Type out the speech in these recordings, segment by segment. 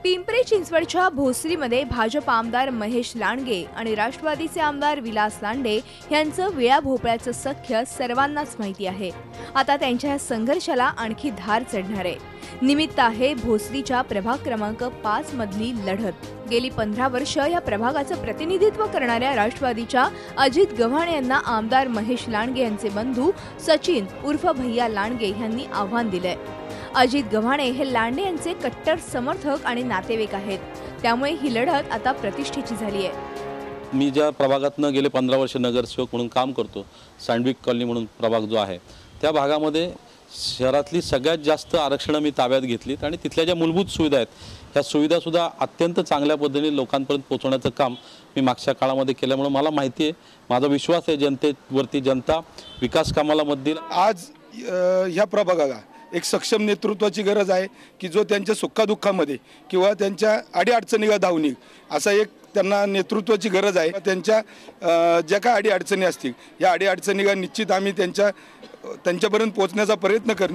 पिंपरी चिंचवडच्या भोसरीमध्ये भाजप आमदार महेश लांडगे आणि राष्ट्रवादीचे आमदार विलास लांडे यांचं विळा भोपळ्याचं सख्य सर्वांनाच माहिती आहे। आता त्यांच्या या संघर्षाला आणखी धार चढणार आहे। निमित्त आहे भोसरीच्या प्रभाग क्रमांक 5 मधली लढत। गेली 15 वर्ष या प्रभागाचं प्रतिनिधित्व करणाऱ्या राष्ट्रवादीच्या अजित गव्हाणे यांना आमदार महेश लांडगे यांचे बंधू सचिन उर्फ भैया लांडगे यांनी आव्हान दिलंय। अजित गव्हाणे हे लांडे यांचे कट्टर समर्थक आणि नातेवाईक आहेत, त्यामुळे ही लढत आता प्रतिष्ठेची झाली आहे। मी ज्या प्रभागातनं गेले 15 वर्ष नगरसेवक म्हणून काम करतो, सँडविक कॉलनी म्हणून प्रभाग जो आहे त्या भागामध्ये शहरातली सगळ्यात जास्त आरक्षणं मी ताब्यात घेतलीत आणि तिथल्या ज्या मूलभूत सुविधा आहेत ह्या सुविधासुद्धा अत्यंत चांगल्या पद्धतीने लोकांपर्यंत पोहोचवण्याचं काम मी मागच्या काळामध्ये केल्यामुळे मला माहिती आहे, माझा विश्वास आहे जनतेवरती, जनता विकास कामाला मत देईल। आज ह्या प्रभागाला एक सक्षम नेतृत्वाची गरज आहे की जो त्यांच्या सुखादुःखामध्ये किंवा त्यांच्या अडीअडचणीला धावून येईल असा एक त्यांना नेतृत्वाची गरज आहे। त्यांच्या ज्या काही अडीअडचणी असतील या अडीअडचणीला निश्चित आम्ही त्यांच्यापर्यंत पोहोचण्याचा प्रयत्न करू।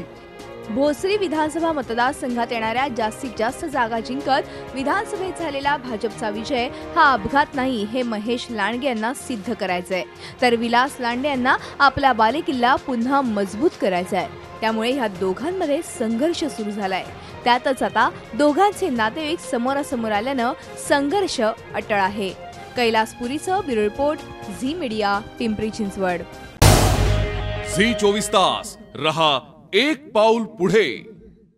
भोसरी विधानसभा मतदारसंघात येणाऱ्या जास्तीत जास्त जागा जिंकत विधानसभेत झालेला भाजपचा विजय हा अपघात नाही हे महेश लांडगे यांना सिद्ध करायचंय, तर विलास लांडे यांना आपला बालेकिल्ला पुन्हा मजबूत करायचा आहे। त्यामुळे ह्या दोघांमध्ये संघर्ष सुरू झालाय। त्यातच आता दोघांचे नातेवाईक समोरासमोर आल्यानं संघर्ष अटळ आहे। कैलासपुरीचं bureau report, Zee media, Pimpri Chinchwad. Zee 24 तास रहा एक पाऊल पुढे।